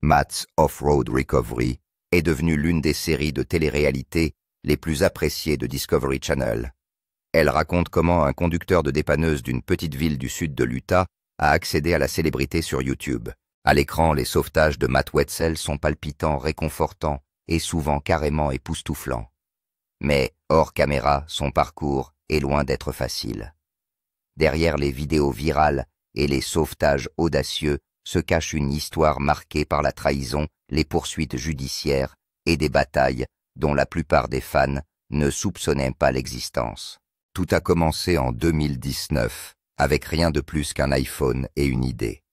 Matt's Off-Road Recovery est devenue l'une des séries de télé-réalité les plus appréciées de Discovery Channel. Elle raconte comment un conducteur de dépanneuse d'une petite ville du sud de l'Utah a accédé à la célébrité sur YouTube. À l'écran, les sauvetages de Matt Wetzel sont palpitants, réconfortants et souvent carrément époustouflants. Mais, hors caméra, son parcours est loin d'être facile. Derrière les vidéos virales et les sauvetages audacieux se cache une histoire marquée par la trahison, les poursuites judiciaires et des batailles dont la plupart des fans ne soupçonnaient pas l'existence. Tout a commencé en 2019, avec rien de plus qu'un iPhone et une idée.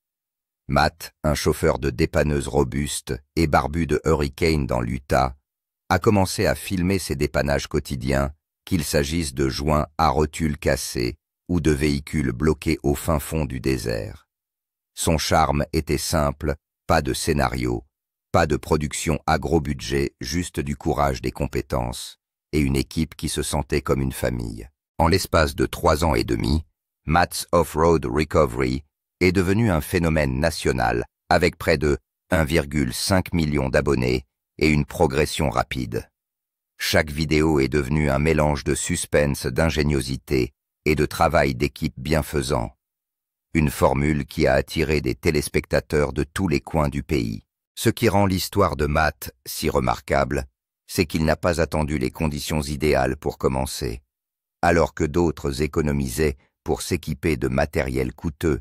Matt, un chauffeur de dépanneuse robuste et barbu de Hurricane dans l'Utah, a commencé à filmer ses dépannages quotidiens, qu'il s'agisse de joints à rotules cassés ou de véhicules bloqués au fin fond du désert. Son charme était simple, pas de scénario, pas de production à gros budget, juste du courage, des compétences et une équipe qui se sentait comme une famille. En l'espace de 3 ans et demi, Matt's Off-Road Recovery est devenu un phénomène national avec près de 1,5 million d'abonnés et une progression rapide. Chaque vidéo est devenue un mélange de suspense, d'ingéniosité et de travail d'équipe bienfaisant. Une formule qui a attiré des téléspectateurs de tous les coins du pays. Ce qui rend l'histoire de Matt si remarquable, c'est qu'il n'a pas attendu les conditions idéales pour commencer, alors que d'autres économisaient pour s'équiper de matériel coûteux.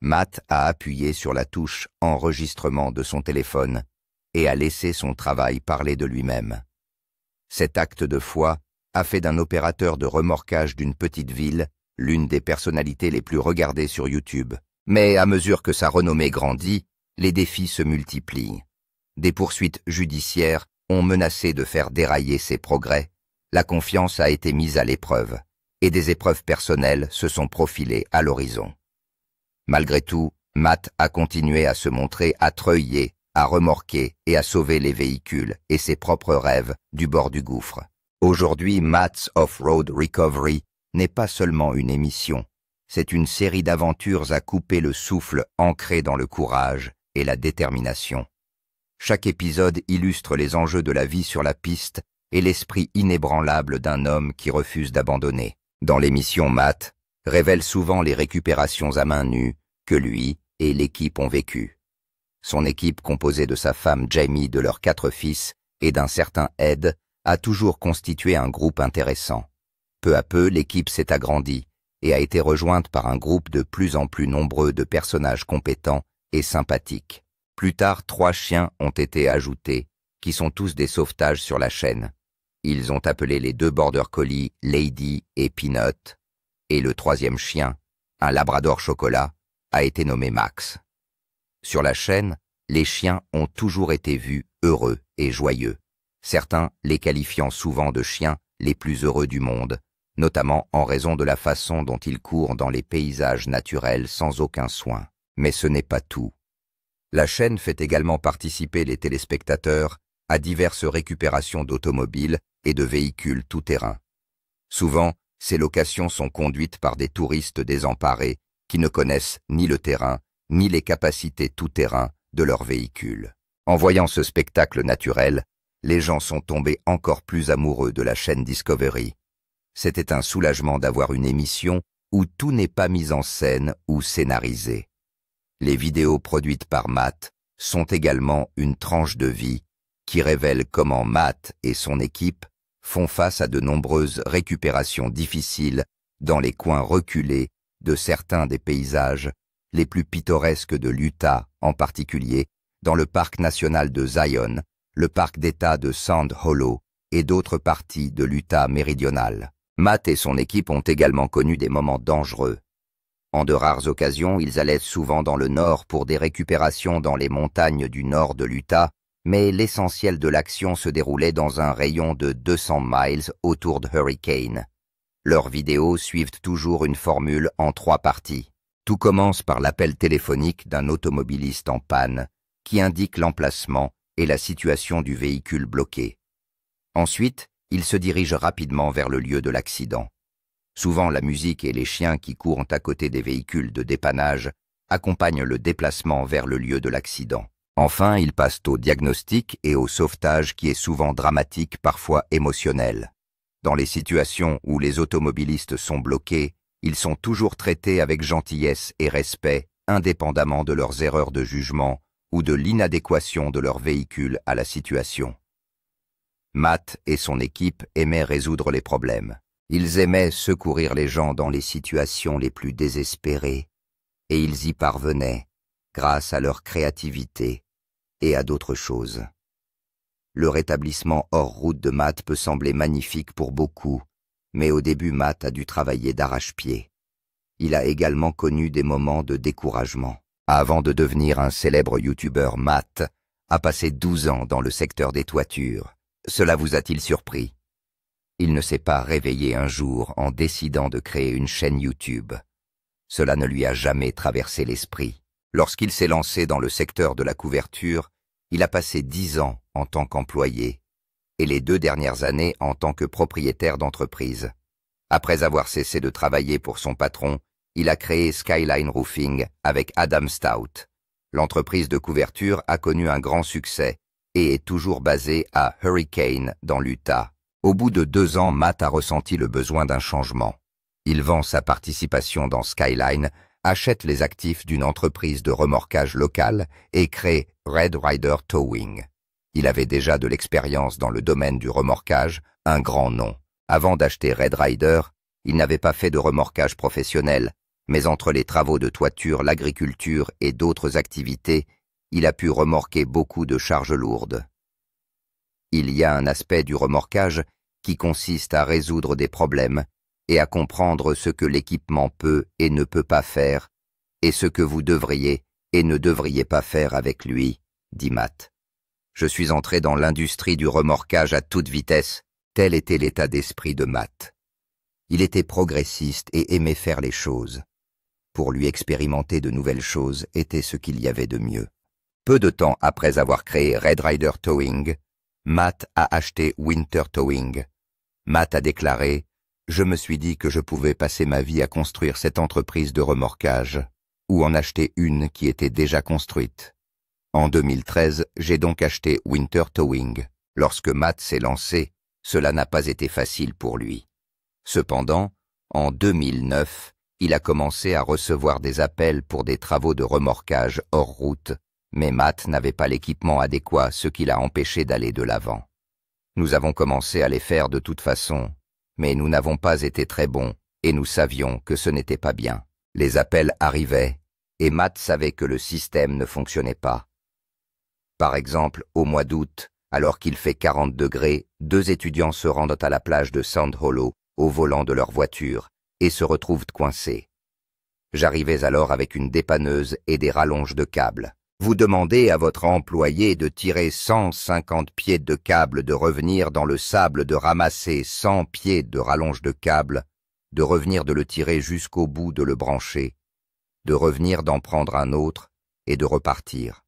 Matt a appuyé sur la touche enregistrement de son téléphone et a laissé son travail parler de lui-même. Cet acte de foi a fait d'un opérateur de remorquage d'une petite ville l'une des personnalités les plus regardées sur YouTube. Mais à mesure que sa renommée grandit, les défis se multiplient. Des poursuites judiciaires ont menacé de faire dérailler ses progrès, la confiance a été mise à l'épreuve, et des épreuves personnelles se sont profilées à l'horizon. Malgré tout, Matt a continué à se montrer, à treuiller, à remorquer et à sauver les véhicules et ses propres rêves du bord du gouffre. Aujourd'hui, Matt's Off-Road Recovery n'est pas seulement une émission, c'est une série d'aventures à couper le souffle ancrées dans le courage et la détermination. Chaque épisode illustre les enjeux de la vie sur la piste et l'esprit inébranlable d'un homme qui refuse d'abandonner. Dans l'émission, Matt révèle souvent les récupérations à main nue que lui et l'équipe ont vécues. Son équipe, composée de sa femme Jamie, de leurs 4 fils et d'un certain Ed, a toujours constitué un groupe intéressant. Peu à peu, l'équipe s'est agrandie et a été rejointe par un groupe de plus en plus nombreux de personnages compétents et sympathiques. Plus tard, 3 chiens ont été ajoutés, qui sont tous des sauvetages sur la chaîne. Ils ont appelé les 2 border collies Lady et Peanut, et le 3e chien, un labrador chocolat, a été nommé Max. Sur la chaîne, les chiens ont toujours été vus heureux et joyeux, certains les qualifiant souvent de chiens les plus heureux du monde, notamment en raison de la façon dont ils courent dans les paysages naturels sans aucun soin. Mais ce n'est pas tout. La chaîne fait également participer les téléspectateurs à diverses récupérations d'automobiles et de véhicules tout-terrain. Souvent, ces locations sont conduites par des touristes désemparés qui ne connaissent ni le terrain, ni les capacités tout-terrain de leurs véhicules. En voyant ce spectacle naturel, les gens sont tombés encore plus amoureux de la chaîne Discovery. C'était un soulagement d'avoir une émission où tout n'est pas mis en scène ou scénarisé. Les vidéos produites par Matt sont également une tranche de vie qui révèle comment Matt et son équipe font face à de nombreuses récupérations difficiles dans les coins reculés de certains des paysages les plus pittoresques de l'Utah, en particulier dans le parc national de Zion, le parc d'État de Sand Hollow et d'autres parties de l'Utah méridional. Matt et son équipe ont également connu des moments dangereux. En de rares occasions, ils allaient souvent dans le nord pour des récupérations dans les montagnes du nord de l'Utah, mais l'essentiel de l'action se déroulait dans un rayon de 200 miles autour de Hurricane. Leurs vidéos suivent toujours une formule en 3 parties. Tout commence par l'appel téléphonique d'un automobiliste en panne qui indique l'emplacement et la situation du véhicule bloqué. Ensuite, ils se dirigent rapidement vers le lieu de l'accident. Souvent, la musique et les chiens qui courent à côté des véhicules de dépannage accompagnent le déplacement vers le lieu de l'accident. Enfin, ils passent au diagnostic et au sauvetage qui est souvent dramatique, parfois émotionnel. Dans les situations où les automobilistes sont bloqués, ils sont toujours traités avec gentillesse et respect, indépendamment de leurs erreurs de jugement ou de l'inadéquation de leur véhicule à la situation. Matt et son équipe aimaient résoudre les problèmes. Ils aimaient secourir les gens dans les situations les plus désespérées, et ils y parvenaient grâce à leur créativité et à d'autres choses. Le rétablissement hors route de Matt peut sembler magnifique pour beaucoup, mais au début Matt a dû travailler d'arrache-pied. Il a également connu des moments de découragement. Avant de devenir un célèbre youtubeur, Matt a passé 12 ans dans le secteur des toitures. Cela vous a-t-il surpris? Il ne s'est pas réveillé un jour en décidant de créer une chaîne YouTube. Cela ne lui a jamais traversé l'esprit. Lorsqu'il s'est lancé dans le secteur de la couverture, il a passé 10 ans en tant qu'employé et les 2 dernières années en tant que propriétaire d'entreprise. Après avoir cessé de travailler pour son patron, il a créé Skyline Roofing avec Adam Stout. L'entreprise de couverture a connu un grand succès et est toujours basée à Hurricane dans l'Utah. Au bout de 2 ans, Matt a ressenti le besoin d'un changement. Il vend sa participation dans Skyline, achète les actifs d'une entreprise de remorquage locale et crée Red Ryder Towing. Il avait déjà de l'expérience dans le domaine du remorquage, un grand nom. Avant d'acheter Red Ryder, il n'avait pas fait de remorquage professionnel, mais entre les travaux de toiture, l'agriculture et d'autres activités, il a pu remorquer beaucoup de charges lourdes. Il y a un aspect du remorquage qui consiste à résoudre des problèmes et à comprendre ce que l'équipement peut et ne peut pas faire, et ce que vous devriez et ne devriez pas faire avec lui, dit Matt. Je suis entré dans l'industrie du remorquage à toute vitesse, tel était l'état d'esprit de Matt. Il était progressiste et aimait faire les choses. Pour lui, expérimenter de nouvelles choses était ce qu'il y avait de mieux. Peu de temps après avoir créé Red Ryder Towing, Matt a acheté Winter Towing. Matt a déclaré « Je me suis dit que je pouvais passer ma vie à construire cette entreprise de remorquage, ou en acheter une qui était déjà construite. » En 2013, j'ai donc acheté Winter Towing. Lorsque Matt s'est lancé, cela n'a pas été facile pour lui. Cependant, en 2009, il a commencé à recevoir des appels pour des travaux de remorquage hors route, mais Matt n'avait pas l'équipement adéquat, ce qui l'a empêché d'aller de l'avant. Nous avons commencé à les faire de toute façon, mais nous n'avons pas été très bons et nous savions que ce n'était pas bien. Les appels arrivaient et Matt savait que le système ne fonctionnait pas. Par exemple, au mois d'août, alors qu'il fait 40 degrés, 2 étudiants se rendent à la plage de Sand Hollow au volant de leur voiture et se retrouvent coincés. J'arrivais alors avec une dépanneuse et des rallonges de câbles. Vous demandez à votre employé de tirer 150 pieds de câble, de revenir dans le sable, de ramasser 100 pieds de rallonge de câble, de revenir de le tirer jusqu'au bout, de le brancher, de revenir d'en prendre un autre et de repartir.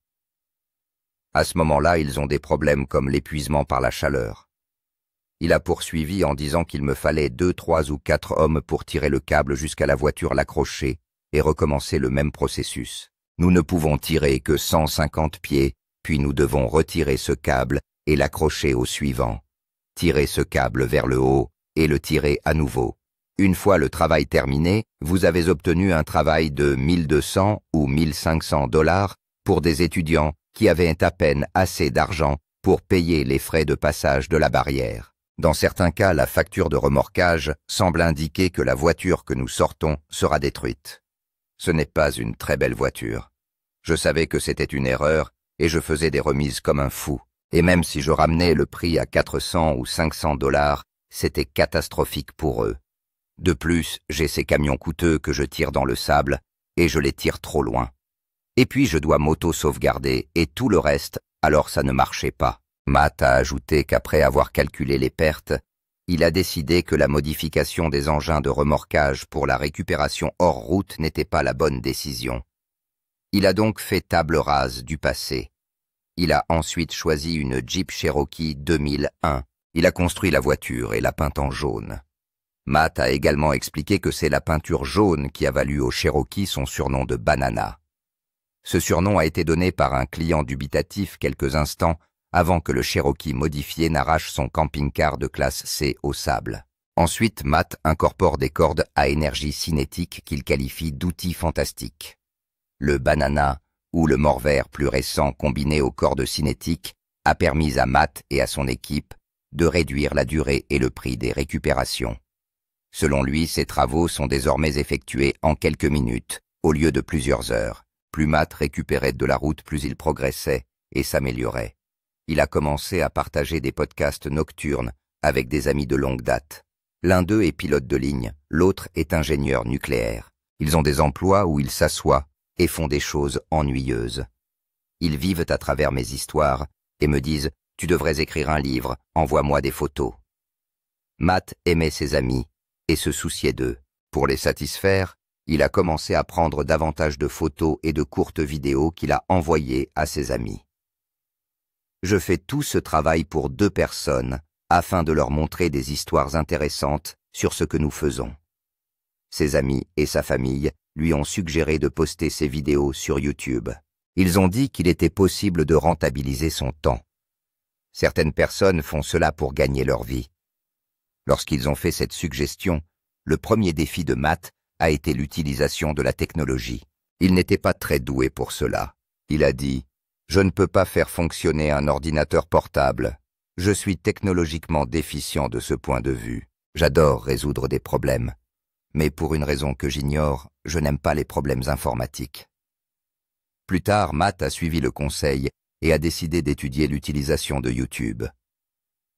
À ce moment-là, ils ont des problèmes comme l'épuisement par la chaleur. Il a poursuivi en disant qu'il me fallait 2, 3 ou 4 hommes pour tirer le câble jusqu'à la voiture, l'accrocher et recommencer le même processus. Nous ne pouvons tirer que 150 pieds, puis nous devons retirer ce câble et l'accrocher au suivant. Tirer ce câble vers le haut et le tirer à nouveau. Une fois le travail terminé, vous avez obtenu un travail de 1200 ou 1500 $ pour des étudiants qui avaient à peine assez d'argent pour payer les frais de passage de la barrière. Dans certains cas, la facture de remorquage semble indiquer que la voiture que nous sortons sera détruite. Ce n'est pas une très belle voiture. Je savais que c'était une erreur et je faisais des remises comme un fou. Et même si je ramenais le prix à 400 ou 500 $, c'était catastrophique pour eux. De plus, j'ai ces camions coûteux que je tire dans le sable et je les tire trop loin. Et puis je dois m'auto-sauvegarder et tout le reste, alors ça ne marchait pas. Matt a ajouté qu'après avoir calculé les pertes, il a décidé que la modification des engins de remorquage pour la récupération hors route n'était pas la bonne décision. Il a donc fait table rase du passé. Il a ensuite choisi une Jeep Cherokee 2001. Il a construit la voiture et l'a peinte en jaune. Matt a également expliqué que c'est la peinture jaune qui a valu au Cherokee son surnom de Banana. Ce surnom a été donné par un client dubitatif quelques instants avant que le Cherokee modifié n'arrache son camping-car de classe C au sable. Ensuite, Matt incorpore des cordes à énergie cinétique qu'il qualifie d'outils fantastiques. Le banana ou le morvers plus récent combiné aux cordes cinétiques a permis à Matt et à son équipe de réduire la durée et le prix des récupérations. Selon lui, ces travaux sont désormais effectués en quelques minutes, au lieu de plusieurs heures. Plus Matt récupérait de la route, plus il progressait et s'améliorait. Il a commencé à partager des podcasts nocturnes avec des amis de longue date. L'un d'eux est pilote de ligne, l'autre est ingénieur nucléaire. Ils ont des emplois où ils s'assoient et font des choses ennuyeuses. Ils vivent à travers mes histoires et me disent « Tu devrais écrire un livre, envoie-moi des photos ». Matt aimait ses amis et se souciait d'eux. Pour les satisfaire, il a commencé à prendre davantage de photos et de courtes vidéos qu'il a envoyées à ses amis. Je fais tout ce travail pour 2 personnes afin de leur montrer des histoires intéressantes sur ce que nous faisons. Ses amis et sa famille lui ont suggéré de poster ses vidéos sur YouTube. Ils ont dit qu'il était possible de rentabiliser son temps. Certaines personnes font cela pour gagner leur vie. Lorsqu'ils ont fait cette suggestion, le premier défi de Matt a été l'utilisation de la technologie. Il n'était pas très doué pour cela. Il a dit « Je ne peux pas faire fonctionner un ordinateur portable. Je suis technologiquement déficient de ce point de vue. J'adore résoudre des problèmes. Mais pour une raison que j'ignore, je n'aime pas les problèmes informatiques. » Plus tard, Matt a suivi le conseil et a décidé d'étudier l'utilisation de YouTube.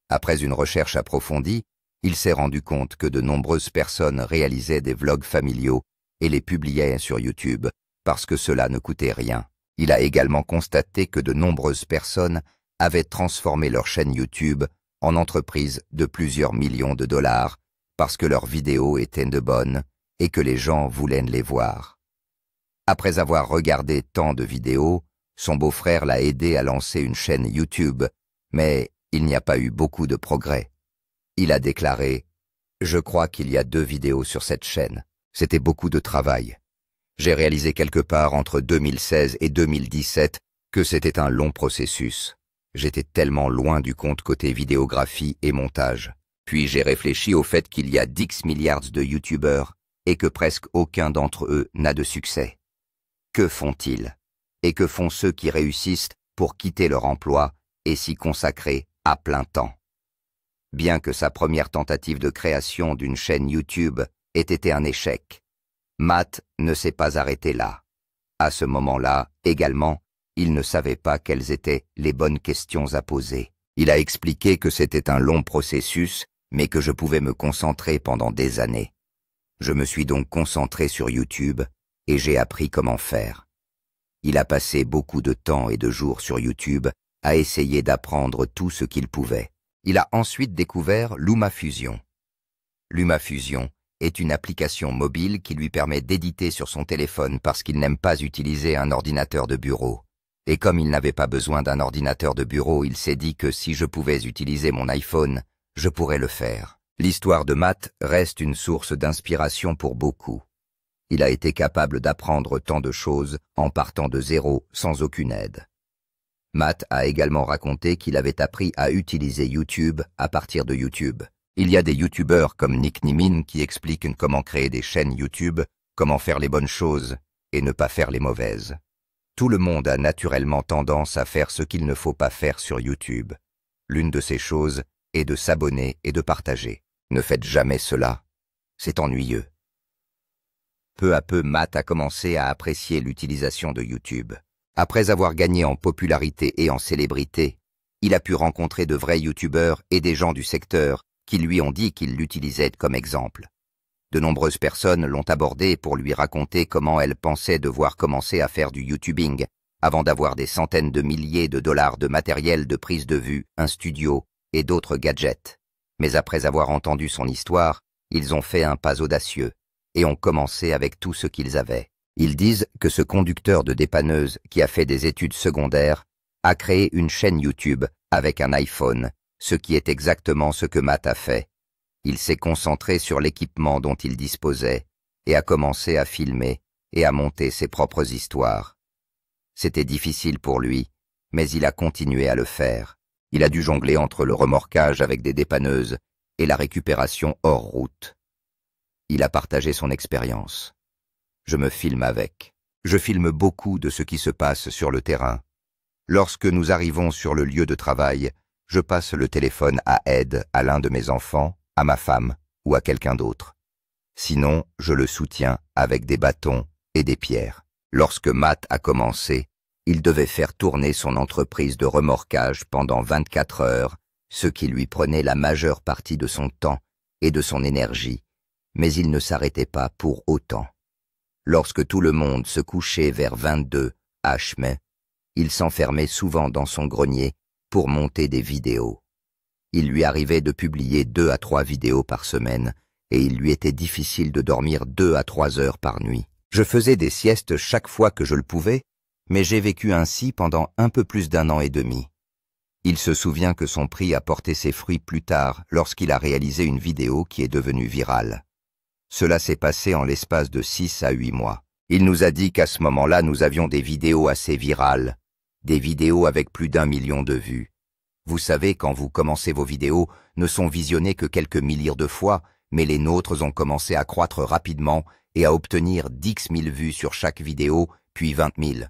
Après une recherche approfondie, il s'est rendu compte que de nombreuses personnes réalisaient des vlogs familiaux et les publiaient sur YouTube parce que cela ne coûtait rien. Il a également constaté que de nombreuses personnes avaient transformé leur chaîne YouTube en entreprise de plusieurs millions de dollars parce que leurs vidéos étaient de bonnes et que les gens voulaient les voir. Après avoir regardé tant de vidéos, son beau-frère l'a aidé à lancer une chaîne YouTube, mais il n'y a pas eu beaucoup de progrès. Il a déclaré « Je crois qu'il y a 2 vidéos sur cette chaîne. C'était beaucoup de travail. J'ai réalisé quelque part entre 2016 et 2017 que c'était un long processus. J'étais tellement loin du compte côté vidéographie et montage. Puis j'ai réfléchi au fait qu'il y a 10 milliards de YouTubeurs et que presque aucun d'entre eux n'a de succès. Que font-ils? Et que font ceux qui réussissent pour quitter leur emploi et s'y consacrer à plein temps? Bien que sa première tentative de création d'une chaîne YouTube ait été un échec, Matt ne s'est pas arrêté là. À ce moment-là, également, il ne savait pas quelles étaient les bonnes questions à poser. Il a expliqué que c'était un long processus, mais que je pouvais me concentrer pendant des années. Je me suis donc concentré sur YouTube et j'ai appris comment faire. Il a passé beaucoup de temps et de jours sur YouTube à essayer d'apprendre tout ce qu'il pouvait. Il a ensuite découvert LumaFusion. LumaFusion est une application mobile qui lui permet d'éditer sur son téléphone parce qu'il n'aime pas utiliser un ordinateur de bureau. Et comme il n'avait pas besoin d'un ordinateur de bureau, il s'est dit que si je pouvais utiliser mon iPhone, je pourrais le faire. L'histoire de Matt reste une source d'inspiration pour beaucoup. Il a été capable d'apprendre tant de choses en partant de zéro sans aucune aide. Matt a également raconté qu'il avait appris à utiliser YouTube à partir de YouTube. Il y a des YouTubeurs comme Nick Nimin qui expliquent comment créer des chaînes YouTube, comment faire les bonnes choses et ne pas faire les mauvaises. Tout le monde a naturellement tendance à faire ce qu'il ne faut pas faire sur YouTube. L'une de ces choses est de s'abonner et de partager. Ne faites jamais cela. C'est ennuyeux. Peu à peu, Matt a commencé à apprécier l'utilisation de YouTube. Après avoir gagné en popularité et en célébrité, il a pu rencontrer de vrais YouTubeurs et des gens du secteur qui lui ont dit qu'ils l'utilisaient comme exemple. De nombreuses personnes l'ont abordé pour lui raconter comment elles pensaient devoir commencer à faire du YouTubing avant d'avoir des centaines de milliers de dollars de matériel de prise de vue, un studio et d'autres gadgets. Mais après avoir entendu son histoire, ils ont fait un pas audacieux et ont commencé avec tout ce qu'ils avaient. Ils disent que ce conducteur de dépanneuse qui a fait des études secondaires a créé une chaîne YouTube avec un iPhone, ce qui est exactement ce que Matt a fait. Il s'est concentré sur l'équipement dont il disposait et a commencé à filmer et à monter ses propres histoires. C'était difficile pour lui, mais il a continué à le faire. Il a dû jongler entre le remorquage avec des dépanneuses et la récupération hors route. Il a partagé son expérience. Je me filme avec. Je filme beaucoup de ce qui se passe sur le terrain. Lorsque nous arrivons sur le lieu de travail, je passe le téléphone à Ed, à l'un de mes enfants, à ma femme ou à quelqu'un d'autre. Sinon, je le soutiens avec des bâtons et des pierres. Lorsque Matt a commencé, il devait faire tourner son entreprise de remorquage pendant 24 heures, ce qui lui prenait la majeure partie de son temps et de son énergie, mais il ne s'arrêtait pas pour autant. Lorsque tout le monde se couchait vers 22 h, il s'enfermait souvent dans son grenier pour monter des vidéos. Il lui arrivait de publier 2 à 3 vidéos par semaine et il lui était difficile de dormir 2 à 3 heures par nuit. Je faisais des siestes chaque fois que je le pouvais, mais j'ai vécu ainsi pendant un peu plus d'1 an et demi. Il se souvient que son prix a porté ses fruits plus tard lorsqu'il a réalisé une vidéo qui est devenue virale. Cela s'est passé en l'espace de 6 à 8 mois. Il nous a dit qu'à ce moment-là, nous avions des vidéos assez virales, des vidéos avec plus d'1 million de vues. Vous savez, quand vous commencez vos vidéos, ne sont visionnées que quelques milliers de fois, mais les nôtres ont commencé à croître rapidement et à obtenir 10 000 vues sur chaque vidéo, puis 20 000.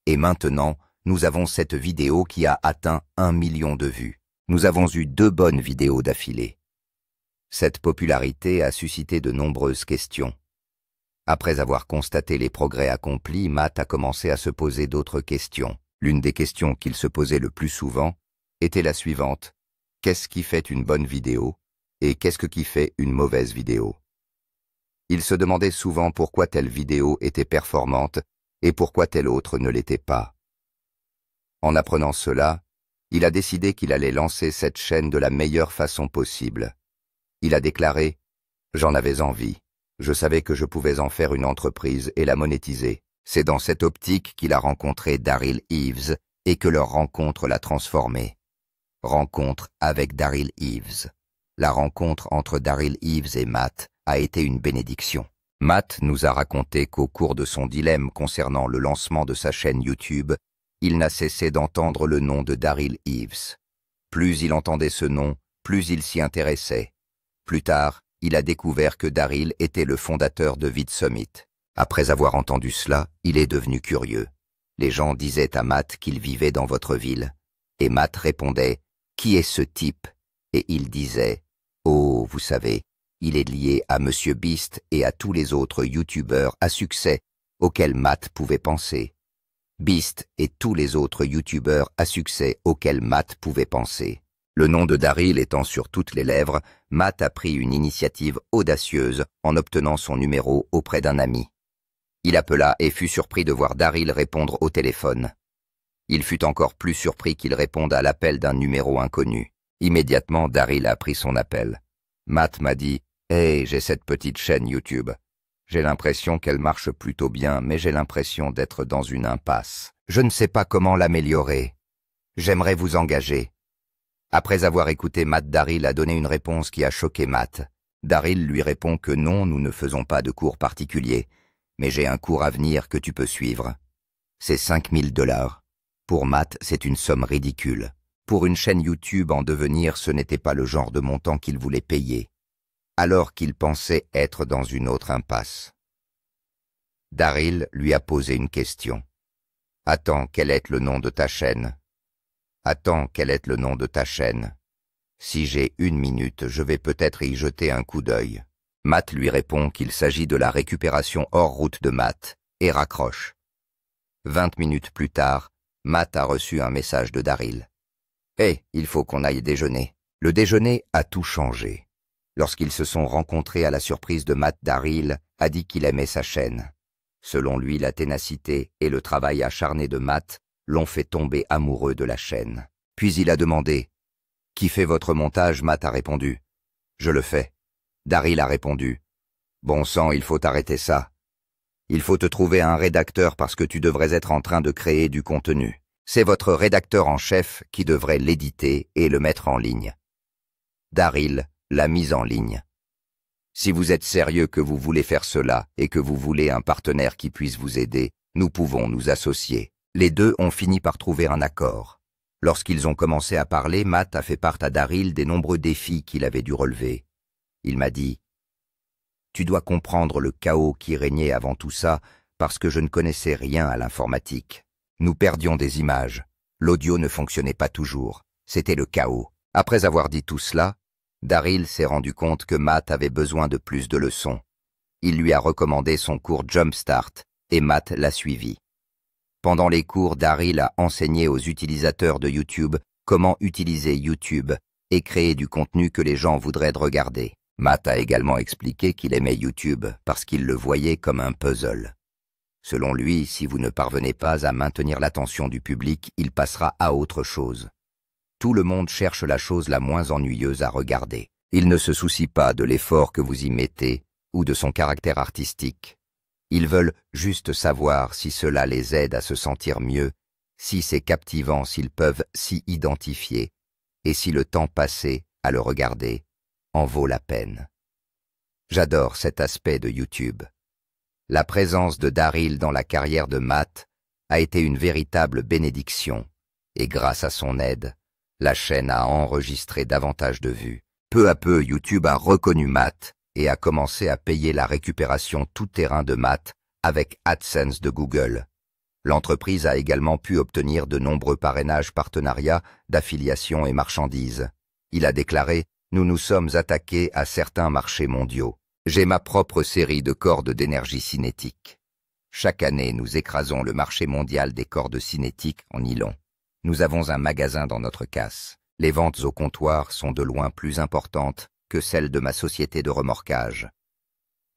Et maintenant, nous avons cette vidéo qui a atteint 1 million de vues. Nous avons eu 2 bonnes vidéos d'affilée. Cette popularité a suscité de nombreuses questions. Après avoir constaté les progrès accomplis, Matt a commencé à se poser d'autres questions. L'une des questions qu'il se posait le plus souvent était la suivante. Qu'est-ce qui fait une bonne vidéo et qu'est-ce qui fait une mauvaise vidéo? Il se demandait souvent pourquoi telle vidéo était performante et pourquoi telle autre ne l'était pas. En apprenant cela, il a décidé qu'il allait lancer cette chaîne de la meilleure façon possible. Il a déclaré « J'en avais envie. Je savais que je pouvais en faire une entreprise et la monétiser. » C'est dans cette optique qu'il a rencontré Daryl Eves et que leur rencontre l'a transformé. Rencontre avec Daryl Eves. La rencontre entre Daryl Eves et Matt a été une bénédiction. Matt nous a raconté qu'au cours de son dilemme concernant le lancement de sa chaîne YouTube, il n'a cessé d'entendre le nom de Daryl Eves. Plus il entendait ce nom, plus il s'y intéressait. Plus tard, il a découvert que Daryl était le fondateur de VidSummit. Après avoir entendu cela, il est devenu curieux. Les gens disaient à Matt qu'il vivait dans votre ville. Et Matt répondait « Qui est ce type ?» Et il disait « Oh, vous savez, il est lié à Monsieur Beast et à tous les autres youtubeurs à succès auxquels Matt pouvait penser. » Beast et tous les autres youtubeurs à succès auxquels Matt pouvait penser. Le nom de Daryl étant sur toutes les lèvres, Matt a pris une initiative audacieuse en obtenant son numéro auprès d'un ami. Il appela et fut surpris de voir Daryl répondre au téléphone. Il fut encore plus surpris qu'il réponde à l'appel d'un numéro inconnu. Immédiatement, Daryl a pris son appel. Matt m'a dit « Hey, j'ai cette petite chaîne YouTube. J'ai l'impression qu'elle marche plutôt bien, mais j'ai l'impression d'être dans une impasse. Je ne sais pas comment l'améliorer. J'aimerais vous engager. » Après avoir écouté Matt, Daryl a donné une réponse qui a choqué Matt. Daryl lui répond que non, nous ne faisons pas de cours particuliers, mais j'ai un cours à venir que tu peux suivre. C'est 5 000 $. Pour Matt, c'est une somme ridicule. Pour une chaîne YouTube en devenir, ce n'était pas le genre de montant qu'il voulait payer, alors qu'il pensait être dans une autre impasse. Daryl lui a posé une question. « Attends, quel est le nom de ta chaîne ? Attends, quel est le nom de ta chaîne ? Si j'ai 1 minute, je vais peut-être y jeter un coup d'œil. » Matt lui répond qu'il s'agit de la récupération hors route de Matt et raccroche. 20 minutes plus tard, Matt a reçu un message de Daryl. « Hé, il faut qu'on aille déjeuner. » Le déjeuner a tout changé. Lorsqu'ils se sont rencontrés à la surprise de Matt, Daryl a dit qu'il aimait sa chaîne. Selon lui, la ténacité et le travail acharné de Matt l'ont fait tomber amoureux de la chaîne. Puis il a demandé « Qui fait votre montage ?» Matt a répondu « Je le fais. » Daryl a répondu « Bon sang, il faut arrêter ça. Il faut te trouver un rédacteur parce que tu devrais être en train de créer du contenu. C'est votre rédacteur en chef qui devrait l'éditer et le mettre en ligne. » Daryl l'a mise en ligne. Si vous êtes sérieux que vous voulez faire cela et que vous voulez un partenaire qui puisse vous aider, nous pouvons nous associer. Les deux ont fini par trouver un accord. Lorsqu'ils ont commencé à parler, Matt a fait part à Daryl des nombreux défis qu'il avait dû relever. Il m'a dit « Tu dois comprendre le chaos qui régnait avant tout ça parce que je ne connaissais rien à l'informatique. Nous perdions des images. L'audio ne fonctionnait pas toujours. C'était le chaos. » Après avoir dit tout cela, Daryl s'est rendu compte que Matt avait besoin de plus de leçons. Il lui a recommandé son cours Jumpstart et Matt l'a suivi. Pendant les cours, Daryl a enseigné aux utilisateurs de YouTube comment utiliser YouTube et créer du contenu que les gens voudraient regarder. Matt a également expliqué qu'il aimait YouTube parce qu'il le voyait comme un puzzle. Selon lui, si vous ne parvenez pas à maintenir l'attention du public, il passera à autre chose. Tout le monde cherche la chose la moins ennuyeuse à regarder. Il ne se soucie pas de l'effort que vous y mettez ou de son caractère artistique. Ils veulent juste savoir si cela les aide à se sentir mieux, si c'est captivant, s'ils peuvent s'y identifier, et si le temps passé à le regarder en vaut la peine. J'adore cet aspect de YouTube. La présence de Daryl dans la carrière de Matt a été une véritable bénédiction, et grâce à son aide, la chaîne a enregistré davantage de vues. Peu à peu, YouTube a reconnu Matt et a commencé à payer la récupération tout-terrain de Matt avec AdSense de Google. L'entreprise a également pu obtenir de nombreux parrainages, partenariats, d'affiliations et marchandises. Il a déclaré « Nous nous sommes attaqués à certains marchés mondiaux. J'ai ma propre série de cordes d'énergie cinétique. Chaque année, nous écrasons le marché mondial des cordes cinétiques en nylon. Nous avons un magasin dans notre casse. Les ventes au comptoir sont de loin plus importantes que celles de ma société de remorquage. »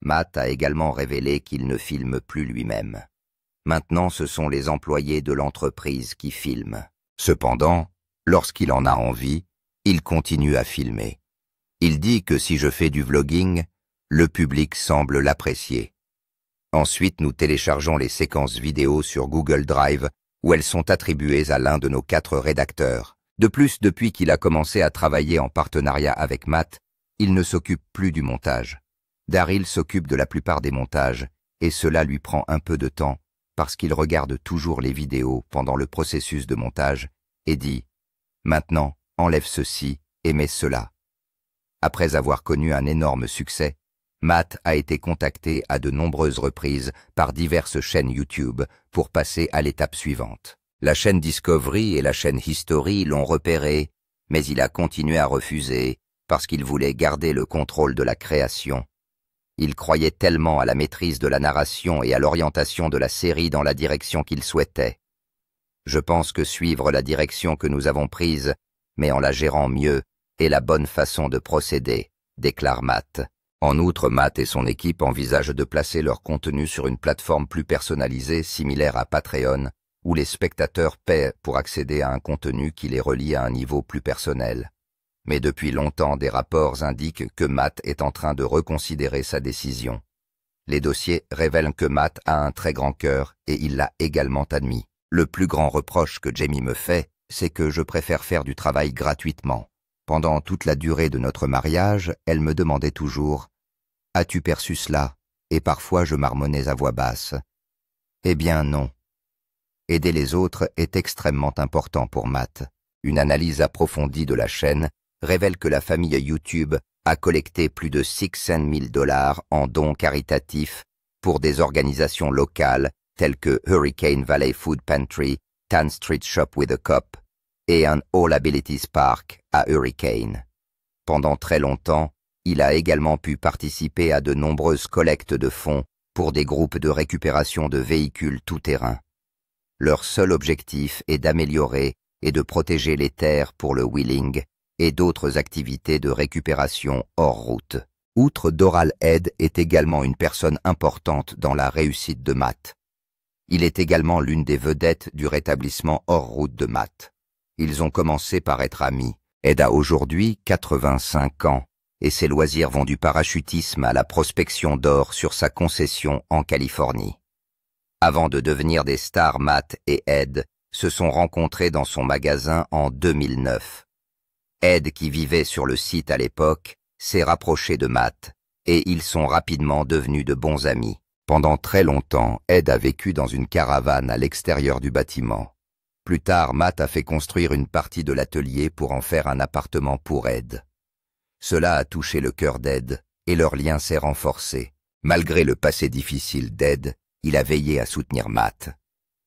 Matt a également révélé qu'il ne filme plus lui-même. Maintenant, ce sont les employés de l'entreprise qui filment. Cependant, lorsqu'il en a envie, il continue à filmer. Il dit que si je fais du vlogging, le public semble l'apprécier. Ensuite, nous téléchargeons les séquences vidéo sur Google Drive où elles sont attribuées à l'un de nos 4 rédacteurs. De plus, depuis qu'il a commencé à travailler en partenariat avec Matt, il ne s'occupe plus du montage. Daryl s'occupe de la plupart des montages, et cela lui prend un peu de temps, parce qu'il regarde toujours les vidéos pendant le processus de montage, et dit « Maintenant, enlève ceci et mets cela ». Après avoir connu un énorme succès, Matt a été contacté à de nombreuses reprises par diverses chaînes YouTube pour passer à l'étape suivante. La chaîne Discovery et la chaîne History l'ont repéré, mais il a continué à refuser parce qu'il voulait garder le contrôle de la création. Il croyait tellement à la maîtrise de la narration et à l'orientation de la série dans la direction qu'il souhaitait. Je pense que suivre la direction que nous avons prise, mais en la gérant mieux, est la bonne façon de procéder, déclare Matt. En outre, Matt et son équipe envisagent de placer leur contenu sur une plateforme plus personnalisée similaire à Patreon, où les spectateurs paient pour accéder à un contenu qui les relie à un niveau plus personnel. Mais depuis longtemps, des rapports indiquent que Matt est en train de reconsidérer sa décision. Les dossiers révèlent que Matt a un très grand cœur et il l'a également admis. Le plus grand reproche que Jamie me fait, c'est que je préfère faire du travail gratuitement. Pendant toute la durée de notre mariage, elle me demandait toujours « As-tu perçu cela ?» Et parfois je marmonnais à voix basse. Eh bien non. Aider les autres est extrêmement important pour Matt. Une analyse approfondie de la chaîne révèle que la famille YouTube a collecté plus de 600 000 $ en dons caritatifs pour des organisations locales telles que Hurricane Valley Food Pantry, Tan Street Shop with a Cup et un All Abilities Park à Hurricane. Pendant très longtemps, il a également pu participer à de nombreuses collectes de fonds pour des groupes de récupération de véhicules tout-terrain. Leur seul objectif est d'améliorer et de protéger les terres pour le wheeling et d'autres activités de récupération hors route. Outre Doral Head est également une personne importante dans la réussite de Matt. Il est également l'une des vedettes du rétablissement hors route de Matt. Ils ont commencé par être amis. Ed a aujourd'hui 85 ans et ses loisirs vont du parachutisme à la prospection d'or sur sa concession en Californie. Avant de devenir des stars, Matt et Ed se sont rencontrés dans son magasin en 2009. Ed, qui vivait sur le site à l'époque, s'est rapproché de Matt et ils sont rapidement devenus de bons amis. Pendant très longtemps, Ed a vécu dans une caravane à l'extérieur du bâtiment. Plus tard, Matt a fait construire une partie de l'atelier pour en faire un appartement pour Ed. Cela a touché le cœur d'Ed et leur lien s'est renforcé. Malgré le passé difficile d'Ed, il a veillé à soutenir Matt.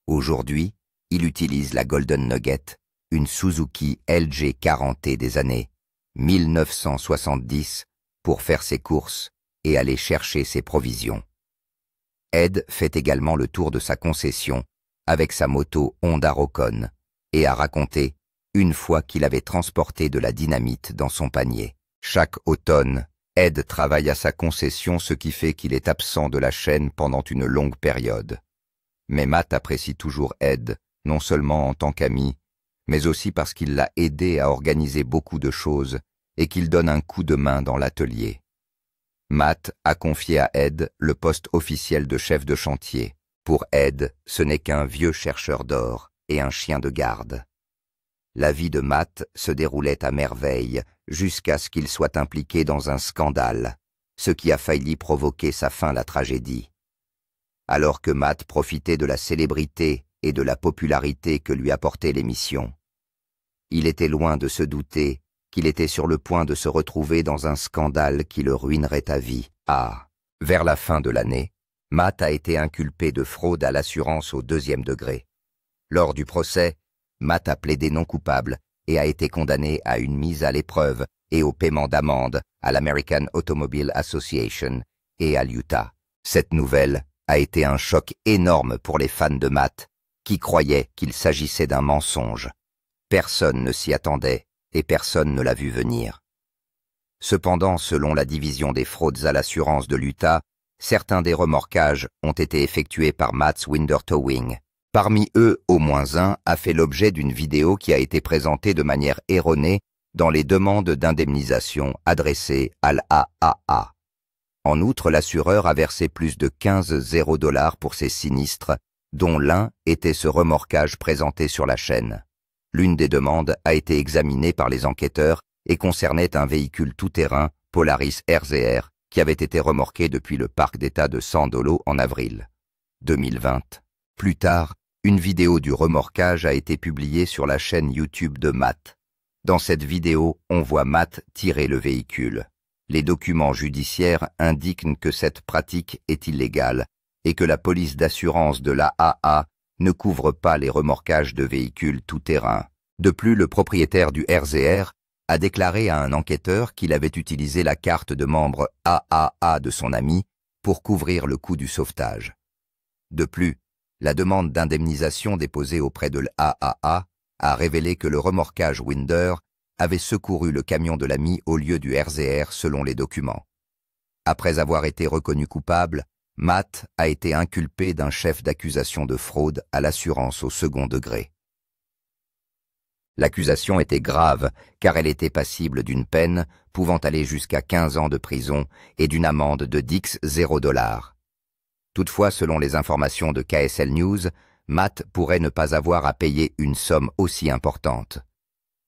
Aujourd'hui, il utilise la Golden Nugget, une Suzuki LG40T des années 1970 pour faire ses courses et aller chercher ses provisions. Ed fait également le tour de sa concession avec sa moto Honda Rocon et a raconté une fois qu'il avait transporté de la dynamite dans son panier. Chaque automne, Ed travaille à sa concession, ce qui fait qu'il est absent de la chaîne pendant une longue période. Mais Matt apprécie toujours Ed, non seulement en tant qu'ami, mais aussi parce qu'il l'a aidé à organiser beaucoup de choses et qu'il donne un coup de main dans l'atelier. Matt a confié à Ed le poste officiel de chef de chantier. Pour Ed, ce n'est qu'un vieux chercheur d'or et un chien de garde. La vie de Matt se déroulait à merveille jusqu'à ce qu'il soit impliqué dans un scandale, ce qui a failli provoquer sa fin, la tragédie. Alors que Matt profitait de la célébrité et de la popularité que lui apportait l'émission, il était loin de se douter qu'il était sur le point de se retrouver dans un scandale qui le ruinerait à vie. Vers la fin de l'année, Matt a été inculpé de fraude à l'assurance au 2e degré. Lors du procès, Matt a plaidé non coupable et a été condamné à une mise à l'épreuve et au paiement d'amende à l'American Automobile Association et à l'Utah. Cette nouvelle a été un choc énorme pour les fans de Matt qui croyaient qu'il s'agissait d'un mensonge. Personne ne s'y attendait et personne ne l'a vu venir. Cependant, selon la division des fraudes à l'assurance de l'Utah, certains des remorquages ont été effectués par Matt's Winder Towing. Parmi eux, au moins un a fait l'objet d'une vidéo qui a été présentée de manière erronée dans les demandes d'indemnisation adressées à l'AAA. En outre, l'assureur a versé plus de 15 $ pour ces sinistres, dont l'un était ce remorquage présenté sur la chaîne. L'une des demandes a été examinée par les enquêteurs et concernait un véhicule tout-terrain Polaris RZR qui avait été remorqué depuis le parc d'État de Sandolo en avril 2020. Plus tard, une vidéo du remorquage a été publiée sur la chaîne YouTube de Matt. Dans cette vidéo, on voit Matt tirer le véhicule. Les documents judiciaires indiquent que cette pratique est illégale et que la police d'assurance de l'AAA ne couvre pas les remorquages de véhicules tout-terrain. De plus, le propriétaire du RZR a déclaré à un enquêteur qu'il avait utilisé la carte de membre AAA de son ami pour couvrir le coût du sauvetage. De plus, la demande d'indemnisation déposée auprès de l'AAA a révélé que le remorquage Winder avait secouru le camion de l'ami au lieu du RZR selon les documents. Après avoir été reconnu coupable, Matt a été inculpé d'un chef d'accusation de fraude à l'assurance au 2e degré. L'accusation était grave car elle était passible d'une peine pouvant aller jusqu'à 15 ans de prison et d'une amende de 10 $. Toutefois, selon les informations de KSL News, Matt pourrait ne pas avoir à payer une somme aussi importante.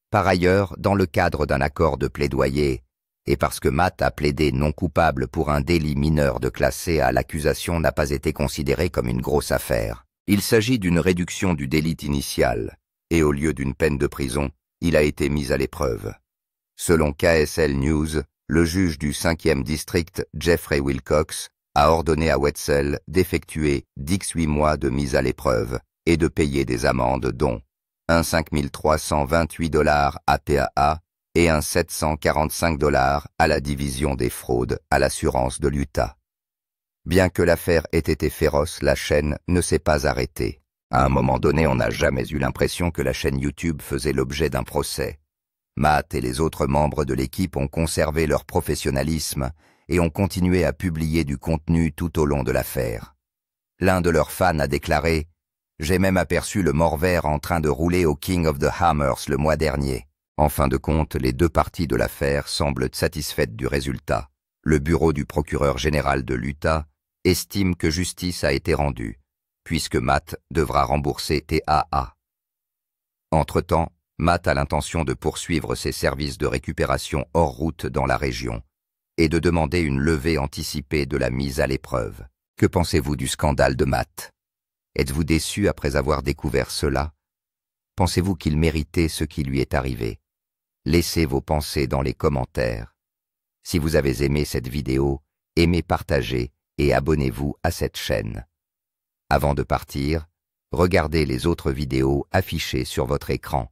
Par ailleurs, dans le cadre d'un accord de plaidoyer, et parce que Matt a plaidé non coupable pour un délit mineur de classe C, l'accusation n'a pas été considérée comme une grosse affaire. Il s'agit d'une réduction du délit initial, et au lieu d'une peine de prison, il a été mis à l'épreuve. Selon KSL News, le juge du 5e district, Jeffrey Wilcox, a ordonné à Wetzel d'effectuer 18 mois de mise à l'épreuve et de payer des amendes dont un 5 328 $ à PAA et un 745 $ à la division des fraudes à l'assurance de l'Utah. Bien que l'affaire ait été féroce, la chaîne ne s'est pas arrêtée. À un moment donné, on n'a jamais eu l'impression que la chaîne YouTube faisait l'objet d'un procès. Matt et les autres membres de l'équipe ont conservé leur professionnalisme et ont continué à publier du contenu tout au long de l'affaire. L'un de leurs fans a déclaré « J'ai même aperçu le mort-vert en train de rouler au King of the Hammers le mois dernier ». En fin de compte, les deux parties de l'affaire semblent satisfaites du résultat. Le bureau du procureur général de l'Utah estime que justice a été rendue, puisque Matt devra rembourser TAA. Entre-temps, Matt a l'intention de poursuivre ses services de récupération hors route dans la région et de demander une levée anticipée de la mise à l'épreuve. Que pensez-vous du scandale de Matt? Êtes-vous déçu après avoir découvert cela? Pensez-vous qu'il méritait ce qui lui est arrivé? Laissez vos pensées dans les commentaires. Si vous avez aimé cette vidéo, aimez, partagez et abonnez-vous à cette chaîne. Avant de partir, regardez les autres vidéos affichées sur votre écran.